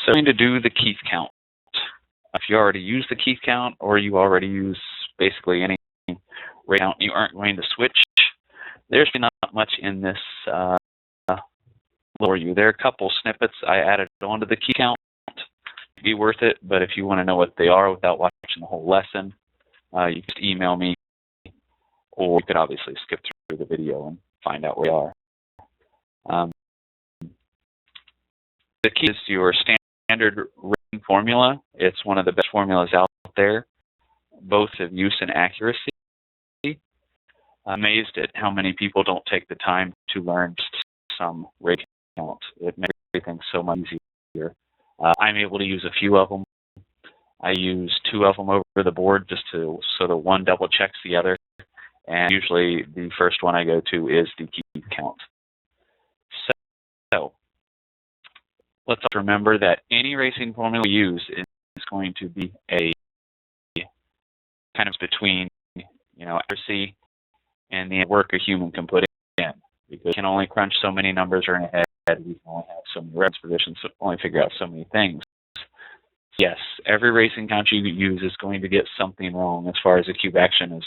So I'm going to do the Keith count. If you already use the Keith count or you already use basically any rate count, you aren't going to switch. There's not much in this for you. There are a couple snippets I added onto the Keith count. It'd be worth it, but if you want to know what they are without watching the whole lesson, you can just email me, or you could obviously skip through the video and find out where they are. The key is your standard rating formula. It's one of the best formulas out there, both of use and accuracy. I'm amazed at how many people don't take the time to learn some rating count. It makes everything so much easier. I'm able to use a few of them. I use 2 of them over the board just so that one double checks the other. And usually the first one I go to is the Keith count. So let's remember that any racing formula we use is going to be a kind of between, accuracy and the work a human can put in. Because we can only crunch so many numbers in a head. We can only have so many reference positions, so only figure out so many things. Yes, every racing count you use is going to get something wrong as far as the cube action is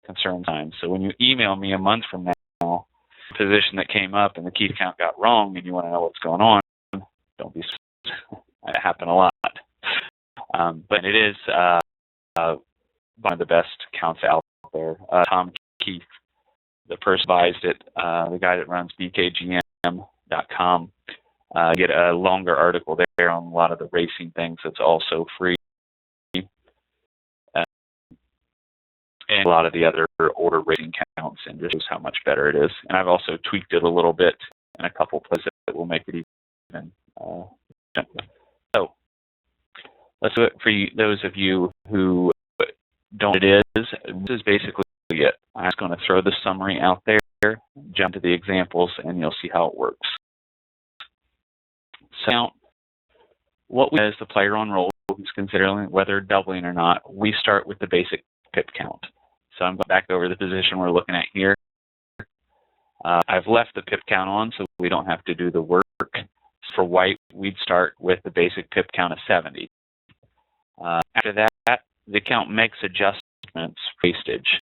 concerned. So when you email me a month from now, a position that came up and the Keith count got wrong and you want to know what's going on, don't be it happen a lot. But it is one of the best counts out there. Tom Keith, the person advised it, the guy that runs bkgm.com, get a longer article there on a lot of the racing things that's also free. And a lot of the other older racing counts, and just shows how much better it is. And I've also tweaked it a little bit in a couple places that will make it even simpler. So let's do it for those of you who don't know what it is. This is basically it. I'm just going to throw the summary out there, jump to the examples, and you'll see how it works. So now, what we do as the player on roll who's considering whether doubling or not, we start with the basic pip count. So I'm going back over the position we're looking at here. I've left the pip count on so we don't have to do the work. For white, we'd start with the basic pip count of 70. After that, the count makes adjustments for wastage.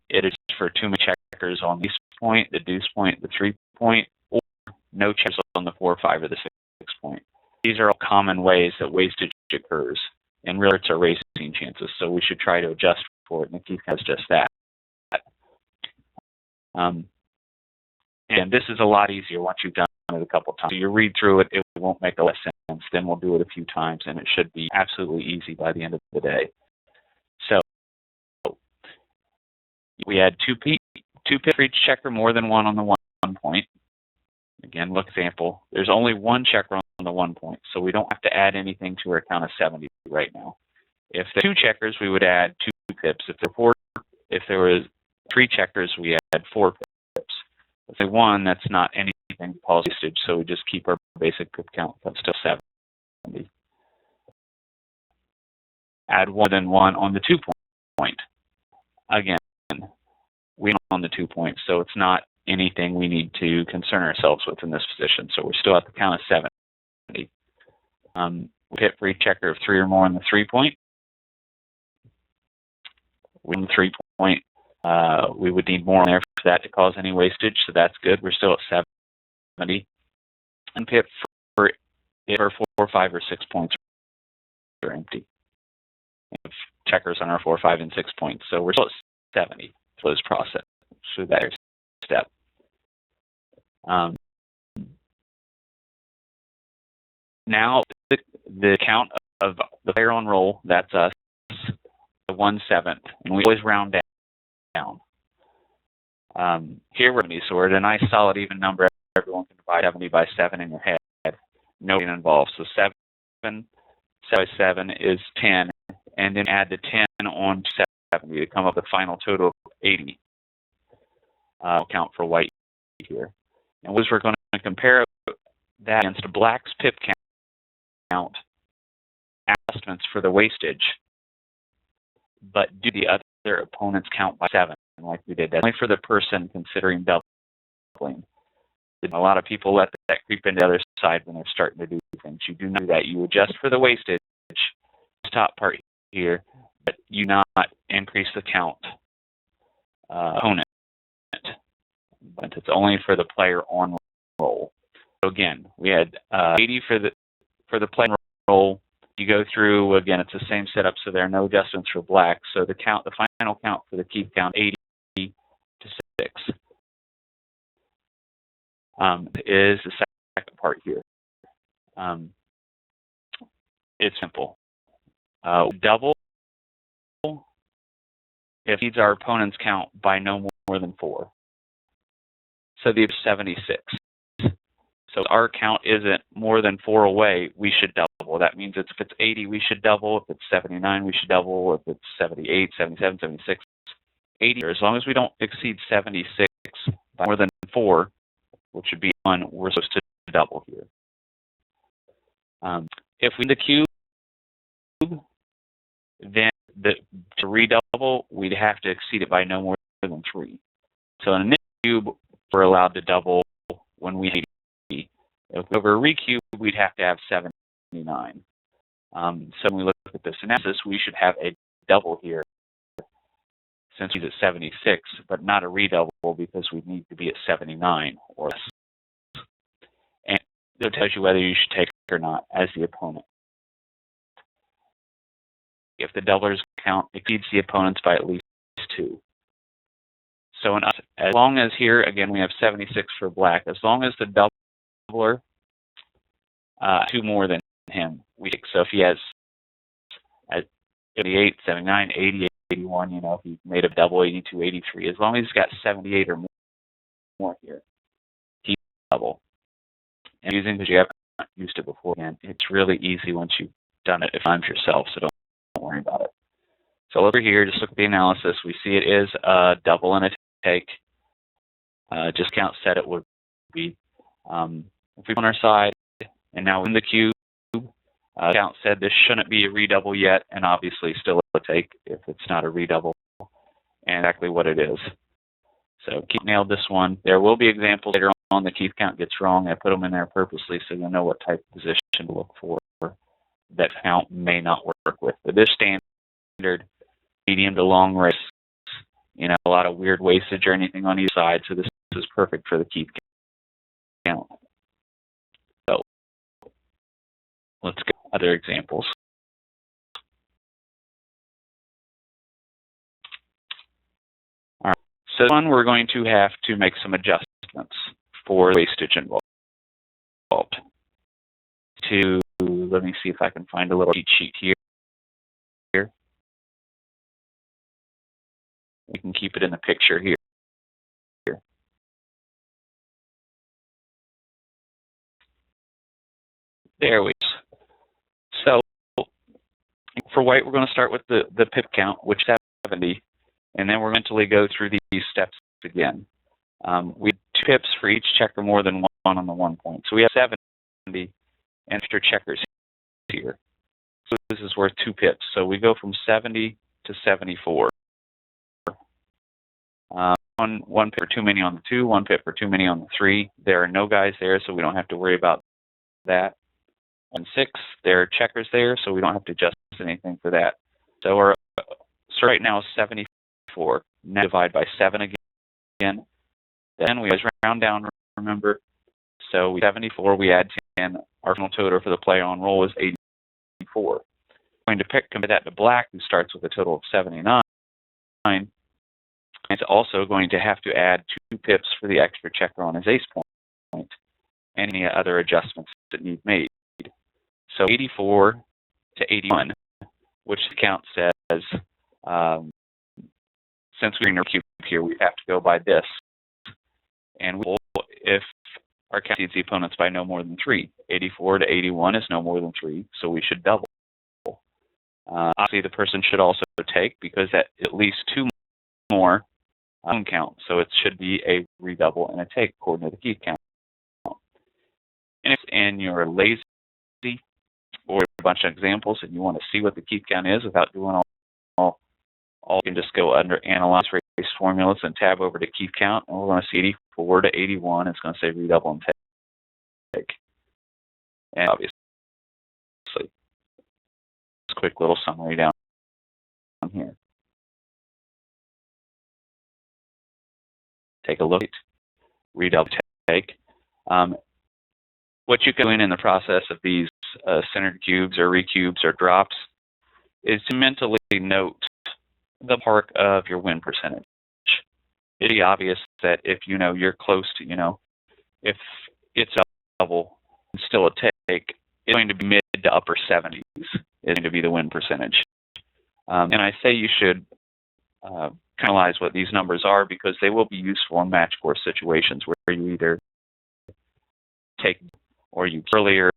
It is for 2 checkers on the point, the deuce point, the 3 point, or no checkers on the 4, 5, or the 6 point. These are all common ways that wastage occurs, and really it's our racing chances, so we should try to adjust for it, and the Keith has just that. And this is a lot easier once you've done it a couple times. So you read through it, it won't make a lot of sense, then we'll do it a few times, and it should be absolutely easy by the end of the day. So we had 2 pips for each checker, more than one on the 1 point. Again, look example. There's only 1 checker on the 1 point, so we don't have to add anything to our count of 70 right now. If there were 2 checkers, we would add 2 pips. If there was 3 checkers, we add 4 pips. If there's 1, that's not anything Paul's wastage, so we just keep our basic pip count that's still 70. Add more than 1 on the 2 point. Again, we don't on the 2 point, so it's not anything we need to concern ourselves with in this position. So we're still at the count of 70. We hit for each checker of 3 or more on the 3 point. On the 3 point, we would need more on there for that to cause any wastage, so that's good. We're still at 70. And pip for 4, 5, or 6 points are empty. We have checkers on our 4, 5, and 6 points, so we're still at 70 for this process. So that's step. Now the count of the player on roll, that's us, the 1/7, and we always round down. Here we're so we're at a nice solid even number. Everyone can divide 70 by 7 in your head. Nobody involved. So 7 by 7 is 10, and then add the 10 on 70 to come up with a final total of 80. Count for white here. And we're going to compare that against black's pip count adjustments for the wastage, but do the other opponent's count by 7, like we did. That's only for the person considering doubling. A lot of people let that creep into the other side when they're starting to do things. You do not do that. You adjust for the wastage, top part here, but you not increase the count opponent. But it's only for the player on roll. So again, we had 80 for the player on roll. You go through again. It's the same setup, so there are no adjustments for black. So the final count for the Keith count, 80 to 6. Is the second part here. It's simple. Double if it exceeds our opponent's count by no more than 4. So the 76. So our count isn't more than 4 away, we should double. That means if it's 80, we should double. If it's 79, we should double. If it's 78, 77, 76, 80. As long as we don't exceed 76 by more than 4, which would be 1, we're supposed to double here. If we need the cube, then to redouble, we'd have to exceed it by no more than 3. So in a cube, we're allowed to double when we need 80. If we over a recube, we'd have to have 79. So when we look at this analysis, we should have a double here since he's at 76, but not a redouble because we need to be at 79 or less. And it tells you whether you should take it or not as the opponent. If the doubler's count exceeds the opponent's by at least 2. So in us, as long as here, again, we have 76 for black, as long as the doubler 2 more than him, we take. So if he has 88, 79, 80, 81, if he made a double 82, 83, as long as he's got 78 or more here, he's double. And using because you haven't used it before, and it's really easy once you've done it if times yourself, so don't worry about it. So over here, just look at the analysis. We see it is a double and a take. Just count set it would be if we on our side, and now in the cube, count said this shouldn't be a redouble yet, and obviously still a take if it's not a redouble, and exactly what it is. So Keith nailed this one. There will be examples later on the Keith count gets wrong. I put them in there purposely so you'll know what type of position to look for that count may not work with. But this standard medium to long race, a lot of weird wastage or anything on either side, so this is perfect for the Keith count. So let's get other examples. All right, so this one we're going to have to make some adjustments for wastage involved. Let me see if I can find a little cheat sheet here. We can keep it in the picture here. There we go. So for white, we're going to start with the pip count, which is 70, and then we're mentally go through these steps again. We have 2 pips for each checker more than 1 on the 1 point. So we have 70 extra checkers here. So this is worth 2 pips. So we go from 70 to 74. One pip for too many on the 2, 1 pip for too many on the 3. There are no guys there, so we don't have to worry about that. On 6, there are checkers there, so we don't have to adjust anything for that. So right now is 74. Now divide by 7 again. Then we always round down, remember. So we 74, we add 10. Our final total for the player on roll is 84. We're going to compare that to black, who starts with a total of 79. It's also going to have to add 2 pips for the extra checker on his ace point, and any other adjustments that need made. So 84 to 81, which the count says, since we're in our cube here, we have to go by this. And if our count exceeds the opponents by no more than 3, 84 to 81 is no more than 3, so we should double. Obviously, the person should also take because that at least 2 more count, so it should be a redouble and a take according to the Keith count. And if you're lazy or a bunch of examples and you want to see what the Keith count is without doing all you can just go under analyze right formulas and tab over to KeithCount, and we're going to see 84 to 81. It's going to say redouble and take. And obviously, just a quick little summary down here. Take a look at redouble take. What you can do in the process of these centered cubes or recubes or drops is to mentally note the mark of your win percentage. It'd be obvious that if you know you're close to, if it's a double and still a take, it's going to be mid to upper 70s is going to be the win percentage. And I say you should analyze what these numbers are because they will be useful in match course situations where you either take or you earlier.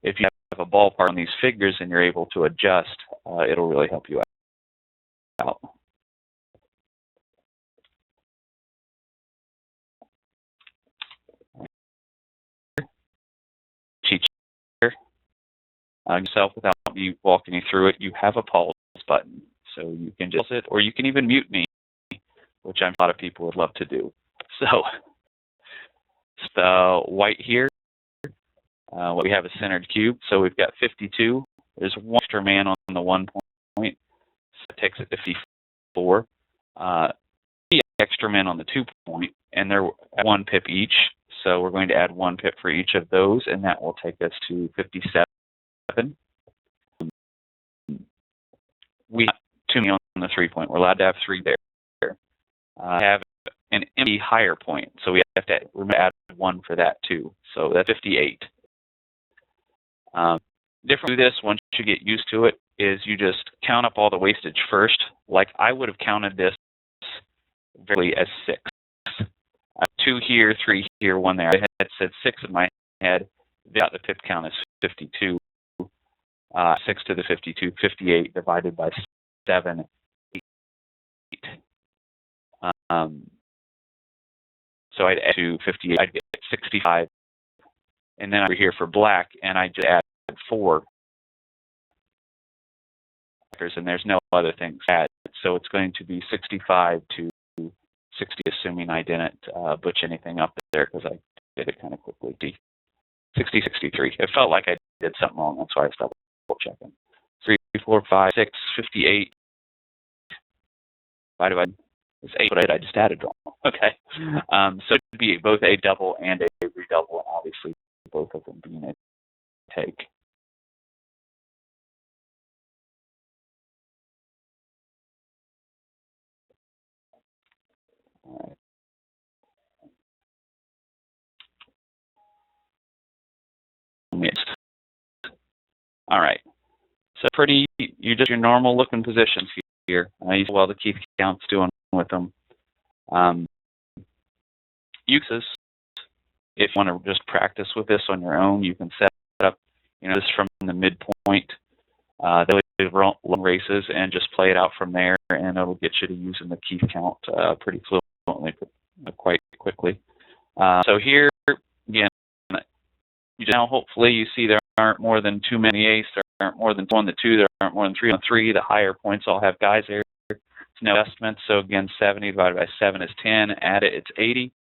If you have a ballpark on these figures and you're able to adjust, it'll really help you out. Cheat here. Yourself without me walking you through it, you have a pause button. So you can just pause it, or you can even mute me, which a lot of people would love to do. So white here, we have a centered cube. So we've got 52. There's one extra man on the 1 point, so it takes it to 54. The extra men on the 2 point, and they're at 1 pip each. So we're going to add 1 pip for each of those, and that will take us to 57. We have 2 men on the 3 point. We're allowed to have 3 there. Have an empty higher point, so we have to add 1 for that too. So that's 58. Different to this, once you get used to it, is you just count up all the wastage first. Like I would have counted this very as 6. 2 here, 3 here, 1 there. I had said 6 in my head. The pip count is 52. 6 to the 52, 58 divided by 7, 8. So I'd add to 58, I'd get 65. And then over here for black, and I just add 4. And there's no other things added. So it's going to be 65 to 60, assuming I didn't butch anything up there because I did it kind of quickly. 60, 63. It felt like I did something wrong. That's why I stopped checking. 3, 4, 5, 6, 58. Divided by this 8, but I just added wrong. Okay. So it would be both a double and a redouble, and obviously both of them being a take. All right. Missed. All right. So you're just your normal looking positions here. You see well the KeithCount's doing with them. Uses. If you want to just practice with this on your own, you can set up, this from the midpoint, the long races, and just play it out from there, and it'll get you to using the KeithCount pretty fluently, quite quickly. So here, again, now hopefully you see there aren't more than 2 many ace, there aren't more than 1 to 2, there aren't more than 3 on 3. The higher points all have guys there. It's no adjustment. So again, 70 divided by 7 is 10. Add it, it's 80.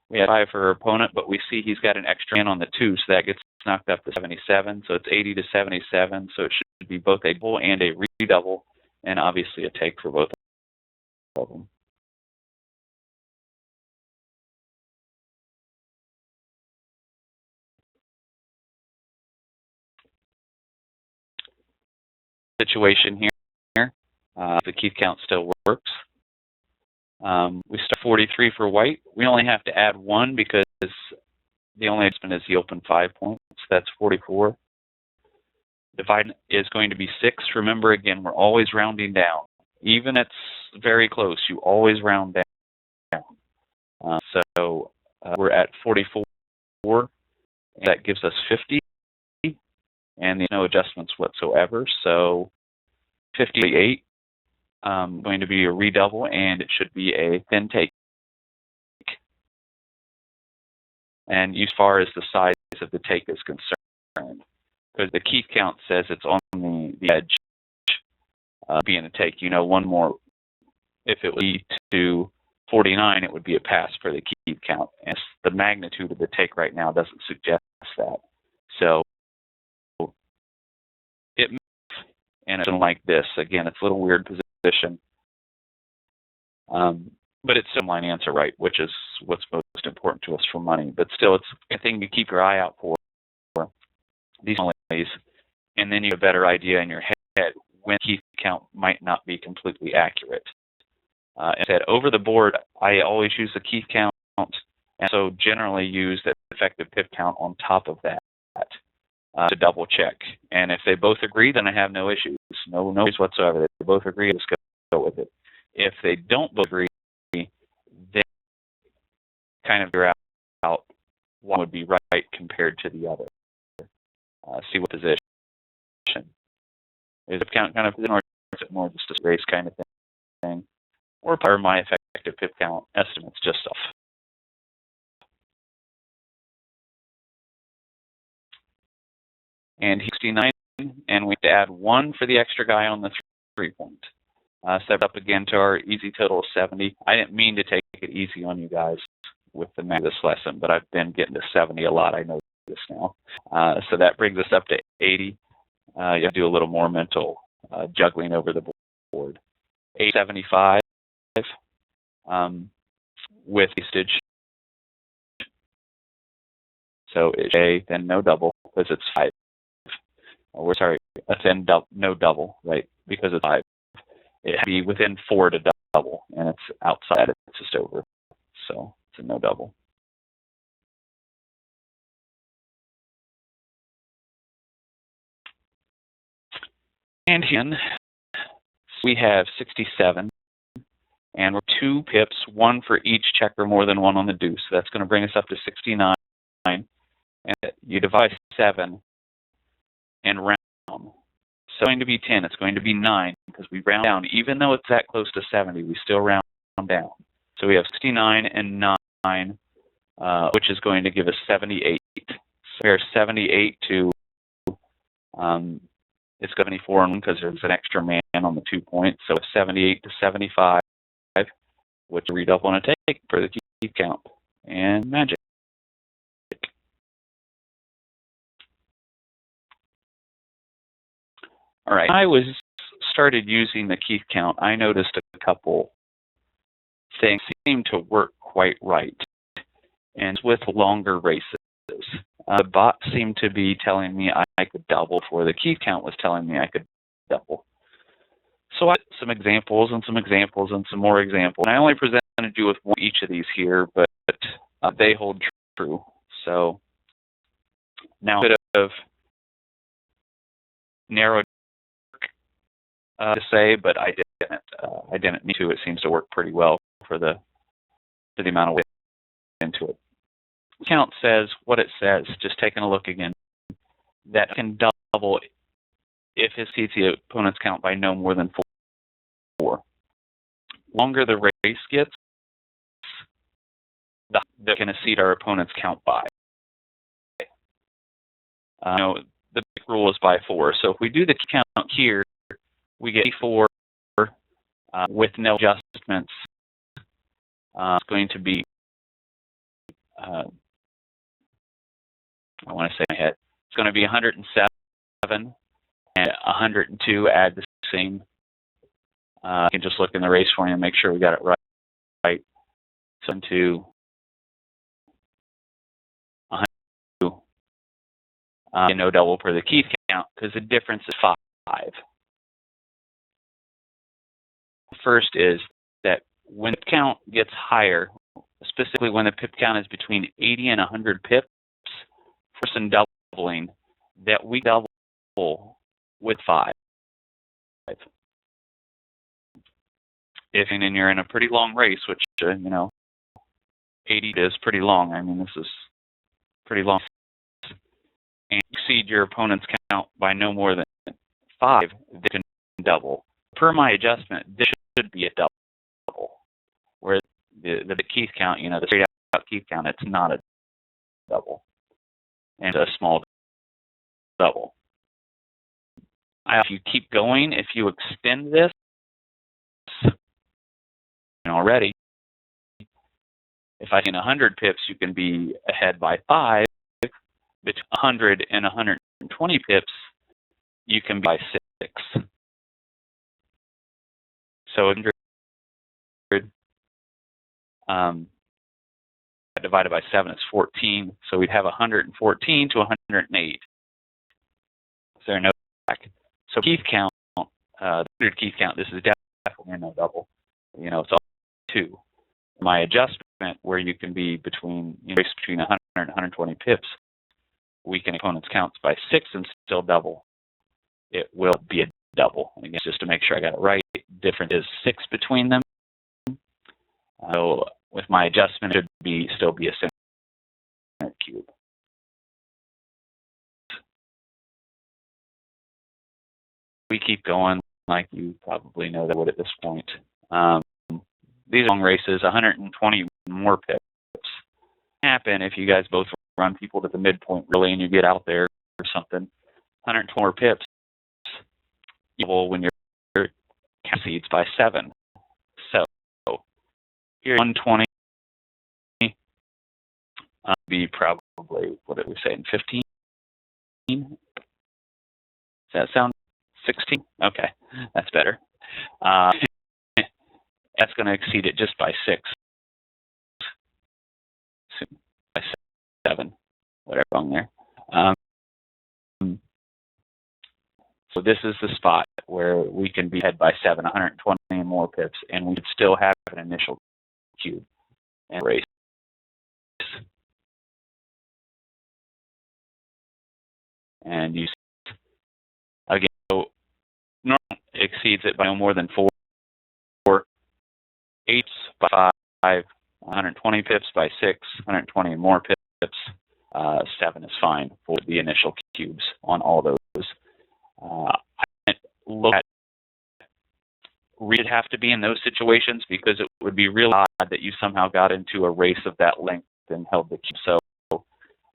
We have 5 for our opponent, but we see he's got an extra man on the 2, so that gets knocked up to 77. So it's 80 to 77. So it should be both a double and a redouble, and obviously a take for both of them. Situation here, the KeithCount still works. We start 43 for white. We only have to add 1 because the only adjustment is the open 5 points. That's 44. Divide is going to be 6. Remember, again, we're always rounding down. Even if it's very close, you always round down. So we're at 44. That gives us 50. And there's no adjustments whatsoever. So 58 going to be a redouble, and it should be a thin take. And as far as the size of the take is concerned, because the KeithCount says it's on the edge being a take. One more if it would be to 49, it would be a pass for the Keith count. And the magnitude of the take right now doesn't suggest that. So it and it's like this. Again, it's a little weird position. But it's a line answer, right, which is what's most important to us for money. But still, it's a thing to keep your eye out for these ways, and then you have a better idea in your head when Keith count might not be completely accurate. Instead, over the board, I always use the Keith count, and so generally use the effective pip count on top of that to double check. And if they both agree, then I have no issues, no issues whatsoever. They both agree, just go with it. If they don't both agree, then kind of figure out one would be right compared to the other. See what position. Is it count kind of position, or is it more just a race kind of thing? Or are my effective pip count estimates just off? And 69, and we have to add 1 for the extra guy on the 3-point. Set up again to our easy total of 70. I didn't mean to take it easy on you guys with the math of this lesson, but I've been getting to 70 a lot. I know this now. So that brings us up to 80. You have to do a little more mental juggling over the board. 875 with wastage. So it's A, then no double, because it's 5. We're sorry, a then no double, right? Because it's 5. It has to be within 4 to double, and it's outside, it's just over. So it's a no double. And again, we have 67, and we're 2 pips, 1 for each checker, more than 1 on the deuce. So that's going to bring us up to 69. And you divide 7 and round. So it's going to be 10. It's going to be 9 because we round down. Even though it's that close to 70, we still round down. So we have 69 and 9, which is going to give us 78. So here's 78 to it's 74 because there's an extra man on the 2 points. So it's 78 to 75, which we read up on a take for the Keith count. And magic. All right. I started using the Keith count. I noticed a couple things seem to work quite right, and with longer races. The bot seemed to be telling me I could double, for the Keith count was telling me I could double. So I had some examples and some examples and some more examples. And I only presented you with one each of these here, but they hold true. So now a bit of narrow to say, but I didn't need to. It seems to work pretty well for the amount of weight into it. Count says what it says. Just taking a look again, that can double if it exceeds the opponent's count by no more than 4. Longer the race gets, the can exceed our opponent's count by. The big rule is by 4. So if we do the count here, we get 4 with no adjustments. It's going to be, I want to say in my head, it's going to be 107 and 102 add the same. I can just look in the race for you and make sure we got it right. So to 102, no double for the Keith count because the difference is 5. First is that when the count gets higher, specifically when the pip count is between 80 and 100 pips, for some doubling, that we double with 5. If and you're in a pretty long race, which 80 is pretty long. I mean, this is pretty long, and you exceed your opponent's count by no more than 5, they can double. Per my adjustment, this should be a double. Where the Keith count, the straight out Keith count, it's not a double, and a small double. If you keep going, if you extend this, already. If I gain 100 pips, you can be ahead by 5. Between 100 and 120 pips, you can be by 6. So 100 divided by 7 is 14. So we'd have 114 to 108. Is there no back? So KeithCount, the standard KeithCount, this is definitely no double. You know, it's all 2. My adjustment, where you can be between, between 100 and 120 pips, weaken opponent's counts by 6 and still double. It will be a double. And again, just to make sure I got it right, difference is 6 between them. So with my adjustment, it should still be a center cube. We keep going, like you probably know that would at this point. These long races, 120 more pips happen if you guys both run people to the midpoint really and you get out there or something. 120 more pips when you're seeds by 7. So here 120 be probably, what did we say, in 15? Does that sound 16? Okay, that's better. That's going to exceed it just by 6. By 7, whatever wrong there. So this is the spot where we can be ahead by 7, 120 and more pips, and we would still have an initial cube and race. And you see, again, so normal exceeds it by no more than 4. 8 by 5, 120 pips by 6, 120 and more pips. 7 is fine for the initial cubes on all those. I look at would have to be in those situations because it would be real odd that you somehow got into a race of that length and held the cube. So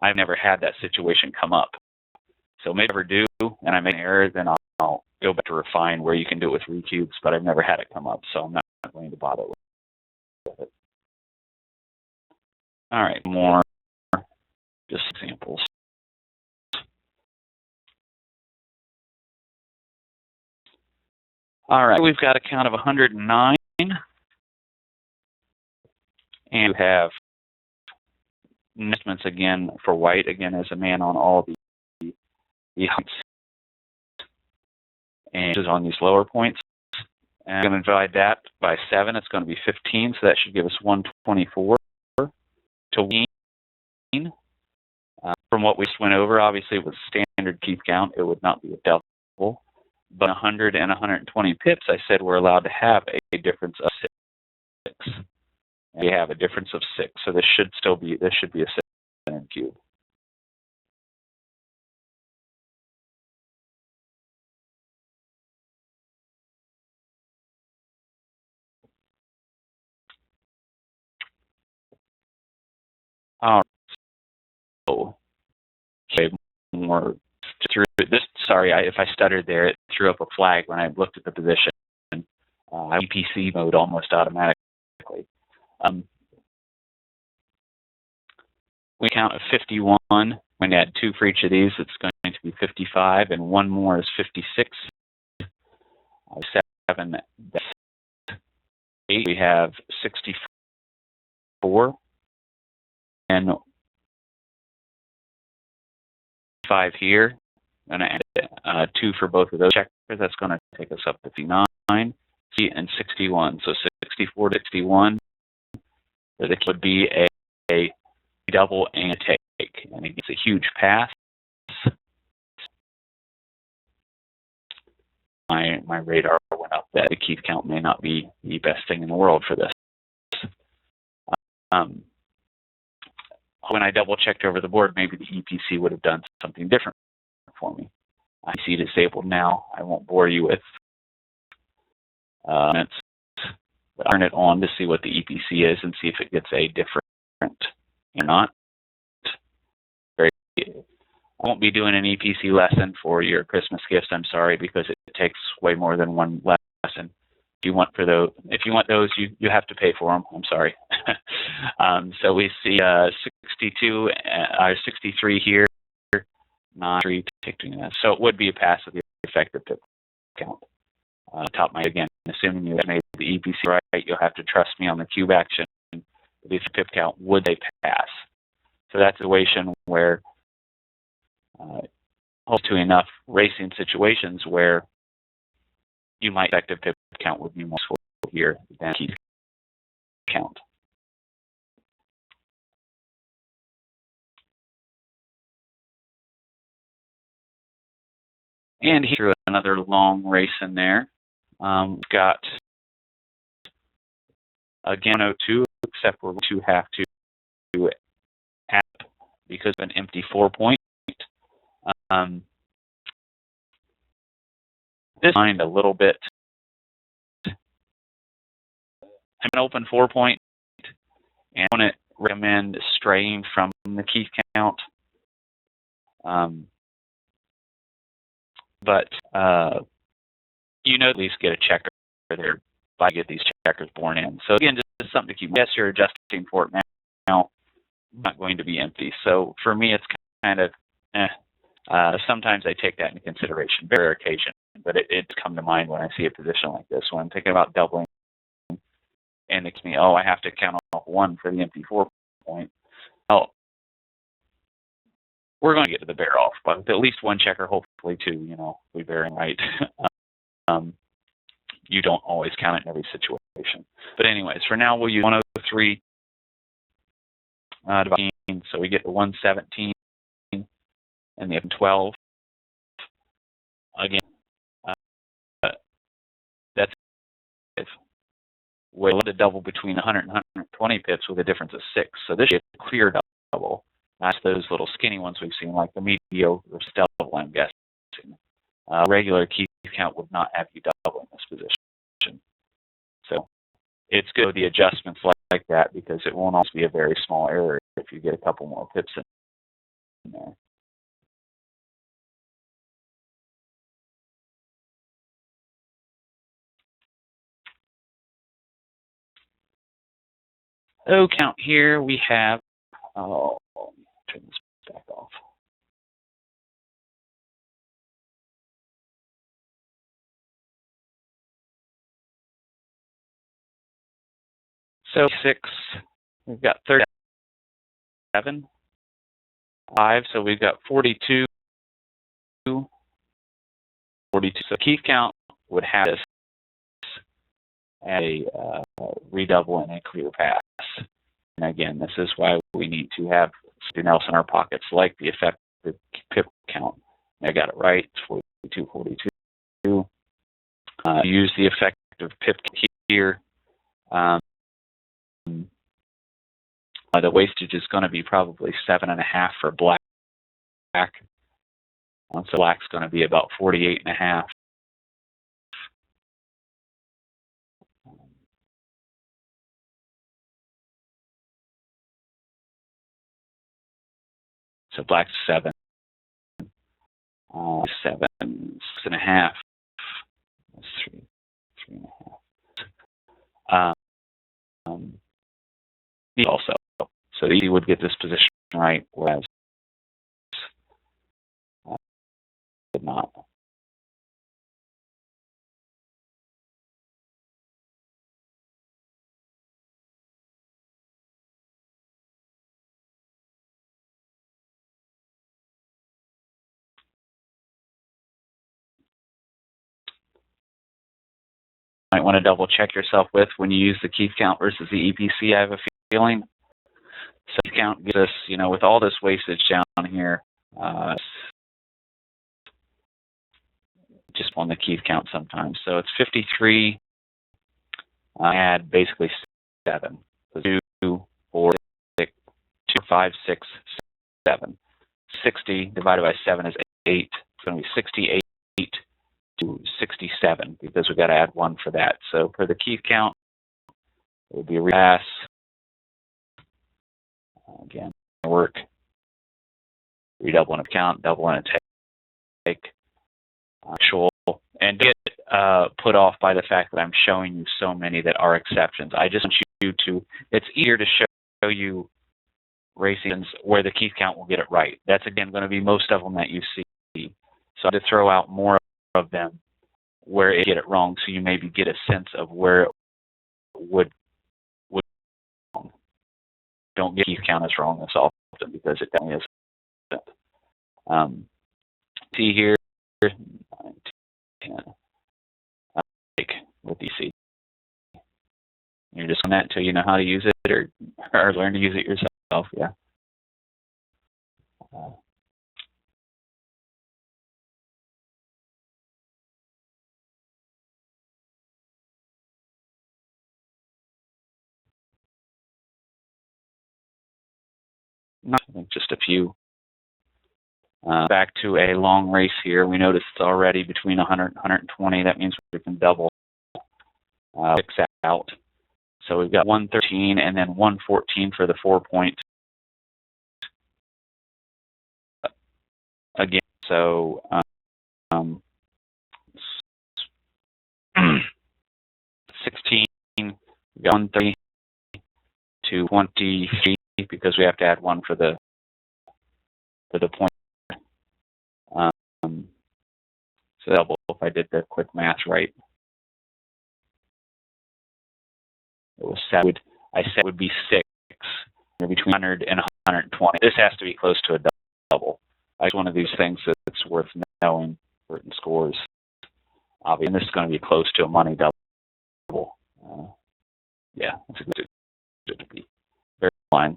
I've never had that situation come up. So maybe I ever do, and I make an error, then I'll go back to refine where you can do it with 3 cubes, but I've never had it come up, so I'm not going to bother with it. All right, more just examples. All right, we've got a count of 109, and you have investments again for white, again as a man on all the heights, and on these lower points. And I'm going to divide that by 7. It's going to be 15, so that should give us 124 to win. From what we just went over, obviously with standard KeithCount, it would not be a double. But 100 and 120 pips, I said we're allowed to have a difference of 6. And we have a difference of 6, so this should be a center cube. All right. So, more through this. Sorry, if I stuttered there, it threw up a flag when I looked at the position. EPC mode almost automatically. We count a 51. When you add 2 for each of these, it's going to be 55, and 1 more is 56. 7, 8. We have 64, and 5 here. I'm going to add 2 for both of those checkers. That's going to take us up to 59 and 61. So 64 to 61. It would be a double and a take, and it's a huge pass. My radar went up that the KeithCount may not be the best thing in the world for this. When I double checked over the board, maybe the EPC would have done something different for me. I see disabled now. I won't bore you with but turn it on to see what the EPC is and see if it gets a different or not. I won't be doing an EPC lesson for your Christmas gifts, I'm sorry, because it takes way more than one lesson. you want for those. If you want those, you have to pay for them. I'm sorry. So we see 62, 63 here, 93 ticking. So it would be a pass with the effective pip count. Top of my again, assuming you made the EPC right, you'll have to trust me on the cube action. The pip count would they pass? So that's a situation where to enough racing situations where you might effective pip count would be more useful here than KeithCount. And he threw another long race in there. We've got again 02, except we're to have to add because of an empty 4-point. This mind a little bit. I'm an open 4-point, and I wouldn't recommend straying from the KeithCount. But you know, at least get a checker there by get these checkers born in. So again, just something to keep. Yes, you're adjusting for it now. Not going to be empty. So for me, it's kind of sometimes I take that into consideration, very rare occasion, but it's come to mind when I see a position like this. When I'm thinking about doubling, and it's me, oh, I have to count off 1 for the empty 4-point. Well, we're going to get to the bear off, but with at least 1 checker, hopefully 2. You know, we bearing right. You don't always count it in every situation. But anyways, for now, we'll use 103 divided, so we get to 117 and the 12. Again, that's we'll have to double between 100 and 120 pips with a difference of 6. So this is a clear double. That's those little skinny ones we've seen, like the mediocre double, I'm guessing. Regular KeithCount would not have you doubling this position. So it's good with the adjustments like that, because it won't always be a very small error if you get a couple more pips in there. Count here we have, let me turn this back off. So 6, we've got 37, 5, so we've got 42, 42. So KeithCount would have this as a redouble and a clear pass. And again, this is why we need to have something else in our pockets, like the effective pip count. I got it right, it's 42, 42. Use the effective pip here. The wastage is going to be probably 7.5 for black. So black's going to be about 48.5. So black's 7. 7, 6.5. That's 3.5. Also, so he would get this position right, whereas did not. Might want to double check yourself with when you use the KeithCount versus the EPC. I have a feeling. So KeithCount gives us, you know, with all this wastage down here, just on the KeithCount sometimes. So it's 53. I add basically 7. So 2, 4, 6, 2, 5, 6, 7. 60 divided by 7 is 8. It's going to be 68 to 67 because we've got to add 1 for that. So for the KeithCount, it would be a pass. Again, work. Redouble and a count, double and a take. Actual, and get put off by the fact that I'm showing you so many that are exceptions. I just want you to, it's easier to show you racings where the KeithCount will get it right. That's, again, going to be most of them that you see. So to throw out more of them where it get it wrong, so you maybe get a sense of where it would be wrong. Don't get KeithCount as wrong as often, because it definitely isn't. See here, 9, 10, with DC. You're just on that until you know how to use it, or learn to use it yourself. Yeah. I think just a few. Back to a long race here. We notice it's already between 100 and 120. That means we can double 6 out. So we've got 113 and then 114 for the 4 points. Again, so 16, we got 130 to 23 because we have to add 1 for the point. So double, if I did the quick math right. It was 7. I said it would be 6, between 100 and 120. This has to be close to a double. It's one of these things that's worth knowing for certain scores. Obviously, and this is going to be close to a money double. Yeah, it's good to be very fine.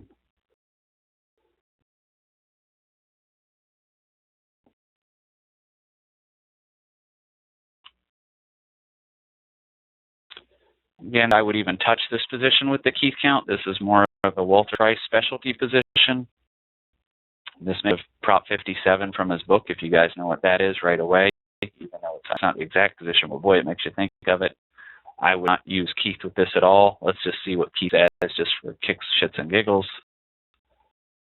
Again, I would even touch this position with the KeithCount. This is more of a Walter Price specialty position. This may have Prop 57 from his book, if you guys know what that is right away, even though it's not the exact position, but boy, it makes you think of it. I would not use Keith with this at all. Let's just see what Keith says, just for kicks, shits, and giggles.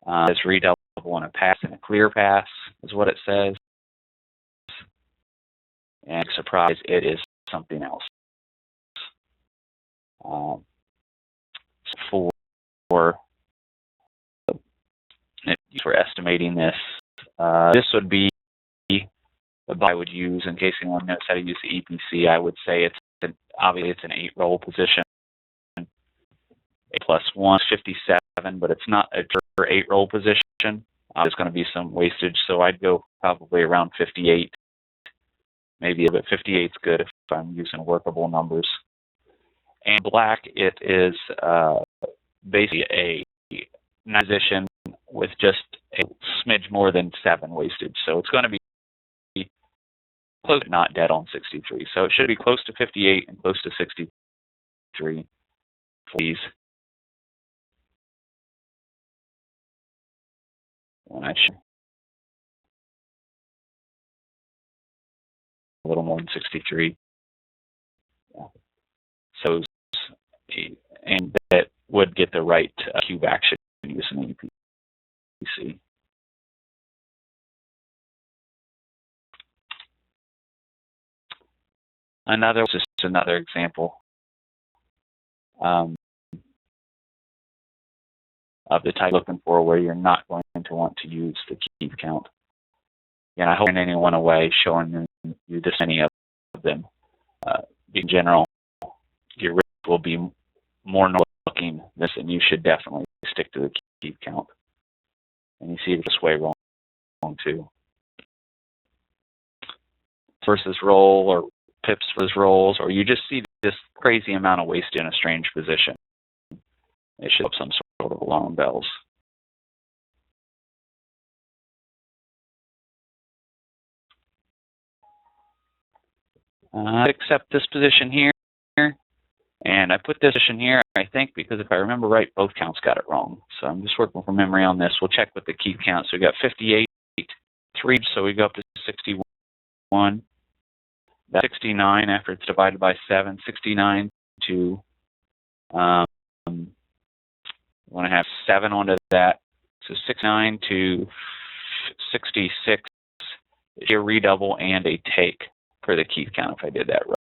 It's redouble and a pass and a clear pass is what it says. And surprise, it is something else. For estimating this, this would be the I would use in case anyone knows how to use the EPC. I would say obviously it's an 8-roll position. 8 plus 1 is 57, but it's not a 8-roll position. There's going to be some wastage, so I'd go probably around 58. Maybe a bit. 58 is good if I'm using workable numbers. And black, it is basically a position with just a smidge more than 7 wastage. So it's going to be close, not dead on 63. So it should be close to 58 and close to 63. Please. When I should a little more than 63. Yeah. So, and that would get the right cube action using the EPC. Just another example of the type looking for where you're not going to want to use the KeithCount. And I hope in anyone away showing you this many of them. In general, your risk will be more looking this, and you should definitely stick to the KeithCount. And you see it this way wrong too. Versus roll or pips versus rolls, or you just see this crazy amount of waste in a strange position. It should have some sort of alarm bells. Except this position here, and I put this position here, I think, because if I remember right, both counts got it wrong. So I'm just working from memory on this. We'll check with the KeithCount. So we got 58, 3, so we go up to 61. That's 69 after it's divided by 7. 69 to, want to have 7 onto that. So 69 to 66 is a redouble and a take for the KeithCount if I did that right.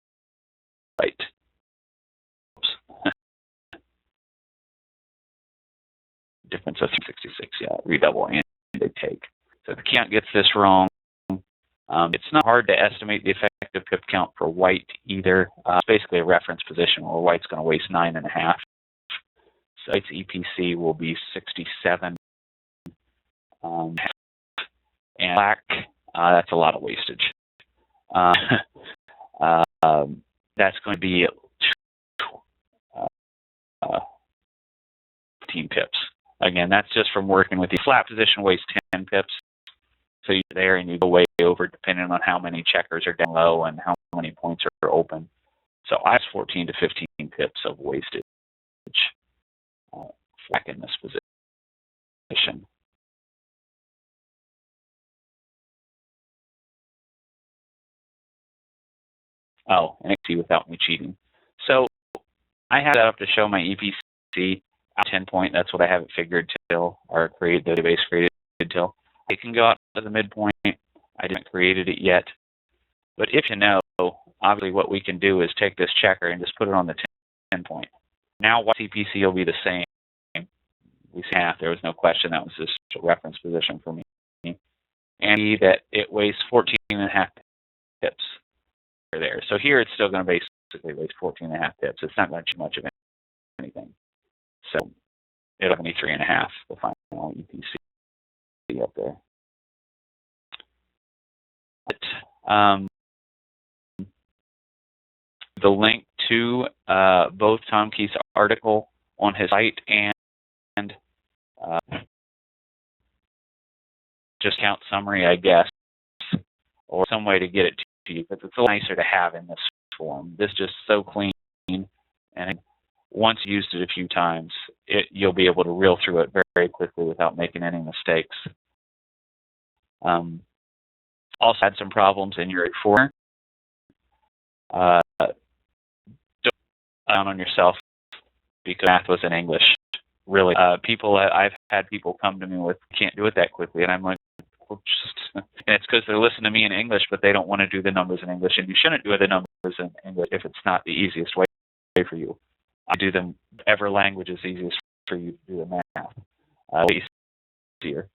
right. Difference of 366, yeah, redouble and they take. So if KeithCount gets this wrong, it's not hard to estimate the effective pip count for white either. It's basically a reference position where white's going to waste 9.5. So its EPC will be 67. And black, that's a lot of wastage. That's going to be 15 pips. Again, that's just from working with the flat position wastes 10 pips. So you're there and you go way over depending on how many checkers are down low and how many points are open. So I have 14 to 15 pips of wastage back in this position. Oh, and see without me cheating. So I have that up to show my EPC at 10 point. That's what I have it figured till, or create the database created till. It can go out to the midpoint. I didn't created it yet. But if you know, obviously what we can do is take this checker and just put it on the 10 point. Now what EPC will be the same. We see half. There was no question. That was just a reference position for me. And that it wastes 14.5 pips there. So here it's still going to basically waste 14.5 pips. It's not going to change much of anything. So it'll be 3.5, the final EPC up there. But, the link to both Tom Keith's article on his site and just count summary, I guess, or some way to get it to you, because it's a little nicer to have in this form. This is just so clean, and once you used it a few times, you'll be able to reel through it very, very quickly without making any mistakes. Also had some problems in your 4. Don't down on yourself because math was in English. Really, I've had people come to me with, can't do it that quickly, and I'm like, well, and it's because they're listening to me in English, but they don't want to do the numbers in English, and you shouldn't do the numbers in English if it's not the easiest way for you. I do them, whatever language is easiest for you to do the math. Easier.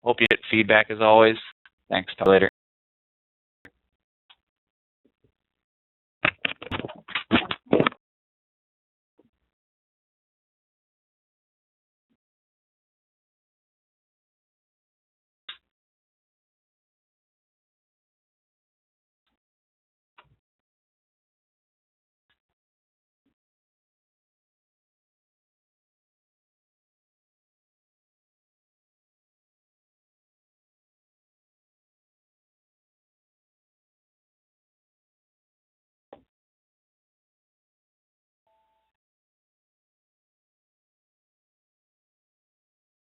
Hope you get feedback as always. Thanks. Talk later.